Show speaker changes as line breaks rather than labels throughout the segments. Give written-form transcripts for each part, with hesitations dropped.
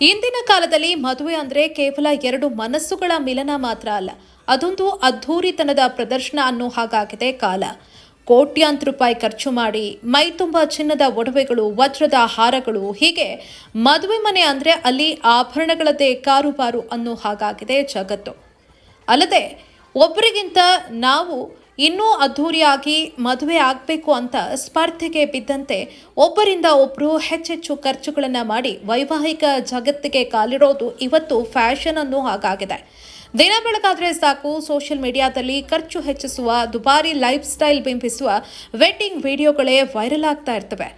ಇಂದಿನ ಕಾಲದಲ್ಲಿ ಮದುವೆ ಅಂದ್ರೆ ಕೇವಲ ಎರಡು ಮನಸ್ಸುಗಳ ಮಿಲನ ಮಾತ್ರ ಅಲ್ಲ, ಅದೊಂದು ಅದ್ಧೂರಿತನದ ಪ್ರದರ್ಶನ ಅನ್ನೋ ಹಾಗಾಗಿದೆ ಕಾಲ. ಕೋಟ್ಯಾಂತರ ರೂಪಾಯಿ ಖರ್ಚು ಮಾಡಿ ಮೈತುಂಬ ಚಿನ್ನದ ಒಡವೆಗಳು, ವಜ್ರದ ಹಾರಗಳು, ಹೀಗೆ ಮದುವೆ ಮನೆ ಅಂದ್ರೆ ಅಲ್ಲಿ ಆಭರಣಗಳದ್ದೇ ಕಾರುಬಾರು ಅನ್ನೋ ಹಾಗಾಗಿದೆ ಜಗತ್ತು. ಅಲ್ಲದೆ ಒಬ್ಬರಿಗಿಂತ ನಾವು ಇನ್ನೂ ಅದ್ಧೂರಿಯಾಗಿ ಮದುವೆ ಆಗಬೇಕು ಅಂತ ಸ್ಪರ್ಧೆಗೆ ಬಿದ್ದಂತೆ ಒಬ್ಬರಿಂದ ಒಬ್ಬರು ಹೆಚ್ಚೆಚ್ಚು ಖರ್ಚುಗಳನ್ನು ಮಾಡಿ ವೈವಾಹಿಕ ಜಗತ್ತಿಗೆ ಕಾಲಿಡೋದು ಇವತ್ತು ಫ್ಯಾಷನ್ ಅನ್ನೋ ಹಾಗಾಗಿದೆ. ದಿನ ಬೆಳಗಾದ್ರೆ ಸಾಕು ಸೋಷಿಯಲ್ ಮೀಡಿಯಾದಲ್ಲಿ ಖರ್ಚು ಹೆಚ್ಚಿಸುವ, ದುಬಾರಿ ಲೈಫ್ ಸ್ಟೈಲ್ ಬಿಂಬಿಸುವ ವೆಡ್ಡಿಂಗ್ ವಿಡಿಯೋಗಳೇ ವೈರಲ್ ಆಗ್ತಾ ಇರ್ತವೆ.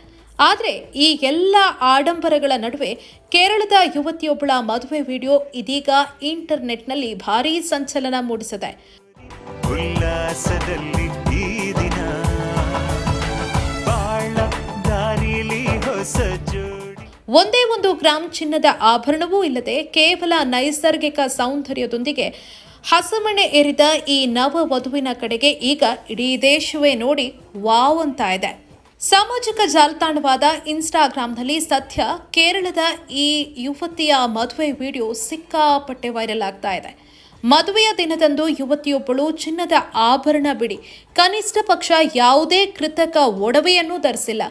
ಆದರೆ ಈ ಎಲ್ಲ ಆಡಂಬರಗಳ ನಡುವೆ ಕೇರಳದ ಯುವತಿಯೊಬ್ಬಳ ಮದುವೆ ವಿಡಿಯೋ ಇದೀಗ ಇಂಟರ್ನೆಟ್ನಲ್ಲಿ ಭಾರೀ ಸಂಚಲನ ಮೂಡಿಸಿದೆ.
ಉಲ್ಲಾಸದಲ್ಲಿ ಈ ದಿನ ಬಾಳ ದಾರಿಲಿ ಹೊಸ ಜೋಡಿ.
ಒಂದೇ ಒಂದು ಗ್ರಾಂ ಚಿನ್ನದ ಆಭರಣವೂ ಇಲ್ಲದೆ ಕೇವಲ ನೈಸರ್ಗಿಕ ಸೌಂದರ್ಯದೊಂದಿಗೆ ಹಸಮಣೆ ಏರಿದ ಈ ನವ ವಧುವಿನ ಕಡೆಗೆ ಈಗ ಇಡೀ ದೇಶವೇ ನೋಡಿ ವಾವ್ ಅಂತ ಇದೆ. ಸಾಮಾಜಿಕ ಜಾಲತಾಣವಾದ ಇನ್ಸ್ಟಾಗ್ರಾಂನಲ್ಲಿ ಸದ್ಯ ಕೇರಳದ ಈ ಯುವತಿಯ ಮದುವೆ ವಿಡಿಯೋ ಸಿಕ್ಕಾಪಟ್ಟೆ ವೈರಲ್ ಆಗ್ತಾ ಇದೆ. ಮದುವೆಯ ದಿನದಂದು ಯುವತಿಯೊಬ್ಬಳು ಚಿನ್ನದ ಆಭರಣ ಬಿಡಿ ಕನಿಷ್ಠ ಪಕ್ಷ ಯಾವುದೇ ಕೃತಕ ಒಡವೆಯನ್ನು ಧರಿಸಿಲ್ಲ.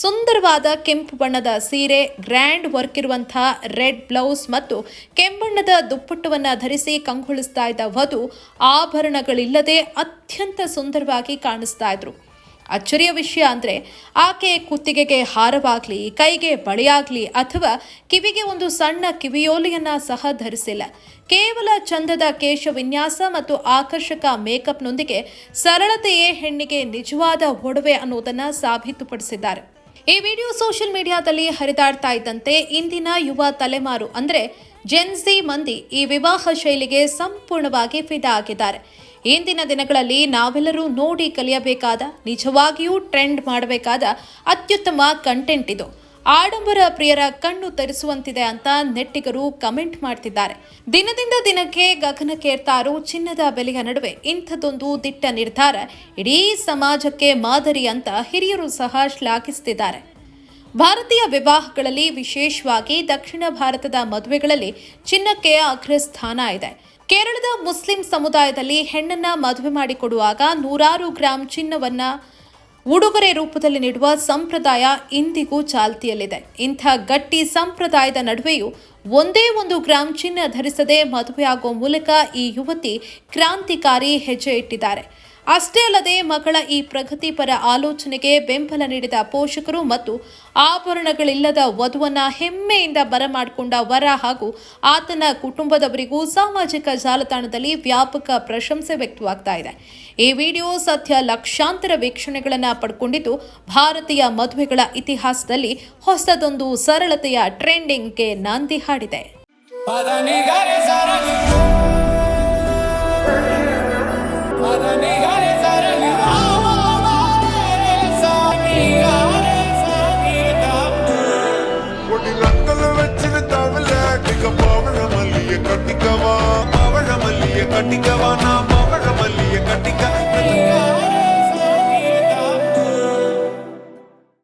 ಸುಂದರವಾದ ಕೆಂಪು ಬಣ್ಣದ ಸೀರೆ, ಗ್ರ್ಯಾಂಡ್ ವರ್ಕ್ ಇರುವಂತಹ ರೆಡ್ ಬ್ಲೌಸ್ ಮತ್ತು ಕೆಂಬಣ್ಣದ ದುಪ್ಪಟ್ಟವನ್ನು ಧರಿಸಿ ಕಂಗೊಳಿಸ್ತಾ ಇದ್ದ ವಧು ಆಭರಣಗಳಿಲ್ಲದೆ ಅತ್ಯಂತ ಸುಂದರವಾಗಿ ಕಾಣಿಸ್ತಾ ಇದ್ರು. ಅಚ್ಚರಿಯ ವಿಷಯ ಅಂದರೆ ಆಕೆ ಕುತ್ತಿಗೆಗೆ ಹಾರವಾಗಲಿ, ಕೈಗೆ ಬಳೆಯಾಗಲಿ ಅಥವಾ ಕಿವಿಗೆ ಒಂದು ಸಣ್ಣ ಕಿವಿಯೋಲೆಯನ್ನು ಸಹ ಧರಿಸಿಲ್ಲ. ಕೇವಲ ಚಂದದ ಕೇಶ ವಿನ್ಯಾಸ ಮತ್ತು ಆಕರ್ಷಕ ಮೇಕಪ್ನೊಂದಿಗೆ ಸರಳತೆಯೇ ಹೆಣ್ಣಿಗೆ ನಿಜವಾದ ಒಡವೆ ಅನ್ನೋದನ್ನು ಸಾಬೀತುಪಡಿಸಿದ್ದಾರೆ. ಈ ವಿಡಿಯೋ ಸೋಷಿಯಲ್ ಮೀಡಿಯಾದಲ್ಲಿ ಹರಿದಾಡ್ತಾ ಇದ್ದಂತೆ ಇಂದಿನ ಯುವ ತಲೆಮಾರು ಅಂದರೆ ಜೆನ್ಸಿ ಮಂದಿ ಈ ವಿವಾಹ ಶೈಲಿಗೆ ಸಂಪೂರ್ಣವಾಗಿ ಫಿದಾ ಆಗಿದ್ದಾರೆ. ಇಂದಿನ ದಿನಗಳಲ್ಲಿ ನಾವೆಲ್ಲರೂ ನೋಡಿ ಕಲಿಯಬೇಕಾದ, ನಿಜವಾಗಿಯೂ ಟ್ರೆಂಡ್ ಮಾಡಬೇಕಾದ ಅತ್ಯುತ್ತಮ ಕಂಟೆಂಟ್ ಇದು. ಆಡಂಬರ ಪ್ರಿಯರ ಕಣ್ಣು ತರಿಸುವಂತಿದೆ ಅಂತ ನೆಟ್ಟಿಗರು ಕಮೆಂಟ್ ಮಾಡ್ತಿದ್ದಾರೆ. ದಿನದಿಂದ ದಿನಕ್ಕೆ ಗಗನಕ್ಕೇರ್ತಾ ಇರೋ ಚಿನ್ನದ ಬೆಲೆಯ ನಡುವೆ ಇಂಥದ್ದೊಂದು ದಿಟ್ಟ ನಿರ್ಧಾರ ಇಡೀ ಸಮಾಜಕ್ಕೆ ಮಾದರಿ ಅಂತ ಹಿರಿಯರು ಸಹ ಶ್ಲಾಘಿಸುತ್ತಿದ್ದಾರೆ. ಭಾರತೀಯ ವಿವಾಹಗಳಲ್ಲಿ, ವಿಶೇಷವಾಗಿ ದಕ್ಷಿಣ ಭಾರತದ ಮದುವೆಗಳಲ್ಲಿ ಚಿನ್ನಕ್ಕೆ ಅಗ್ರಸ್ಥಾನ ಇದೆ. ಕೇರಳದ ಮುಸ್ಲಿಂ ಸಮುದಾಯದಲ್ಲಿ ಹೆಣ್ಣನ್ನ ಮದುವೆ ಮಾಡಿಕೊಡುವಾಗ 100 ಗ್ರಾಂ ಚಿನ್ನವನ್ನ ಉಡುಗೊರೆ ರೂಪದಲ್ಲಿ ನೀಡುವ ಸಂಪ್ರದಾಯ ಇಂದಿಗೂ ಚಾಲ್ತಿಯಲ್ಲಿದೆ. ಇಂಥ ಗಟ್ಟಿ ಸಂಪ್ರದಾಯದ ನಡುವೆಯೂ ಒಂದೇ ಒಂದು ಗ್ರಾಂ ಚಿನ್ನ ಧರಿಸದೆ ಮದುವೆಯಾಗುವ ಮೂಲಕ ಈ ಯುವತಿ ಕ್ರಾಂತಿಕಾರಿ ಹೆಜ್ಜೆ ಇಟ್ಟಿದ್ದಾರೆ. ಅಷ್ಟೇ ಅಲ್ಲದೆ ಮಗಳ ಈ ಪ್ರಗತಿಪರ ಆಲೋಚನೆಗೆ ಬೆಂಬಲ ನೀಡಿದ ಪೋಷಕರು ಮತ್ತು ಆಭರಣಗಳಿಲ್ಲದ ವಧುವನ್ನ ಹೆಮ್ಮೆಯಿಂದ ಬರಮಾಡಿಕೊಂಡ ವರ ಹಾಗೂ ಆತನ ಕುಟುಂಬದವರಿಗೂ ಸಾಮಾಜಿಕ ಜಾಲತಾಣದಲ್ಲಿ ವ್ಯಾಪಕ ಪ್ರಶಂಸೆ ವ್ಯಕ್ತವಾಗ್ತಾ ಇದೆ. ಈ ವಿಡಿಯೋ ಸದ್ಯ ಲಕ್ಷಾಂತರ ವೀಕ್ಷಣೆಗಳನ್ನು ಪಡ್ಕೊಂಡಿದ್ದು ಭಾರತೀಯ ಮದುವೆಗಳ ಇತಿಹಾಸದಲ್ಲಿ ಹೊಸದೊಂದು ಸರಳತೆಯ ಟ್ರೆಂಡಿಂಗ್ಗೆ ನಾಂದಿ ಹಾಡಿದೆ.
கட்டிக்கவா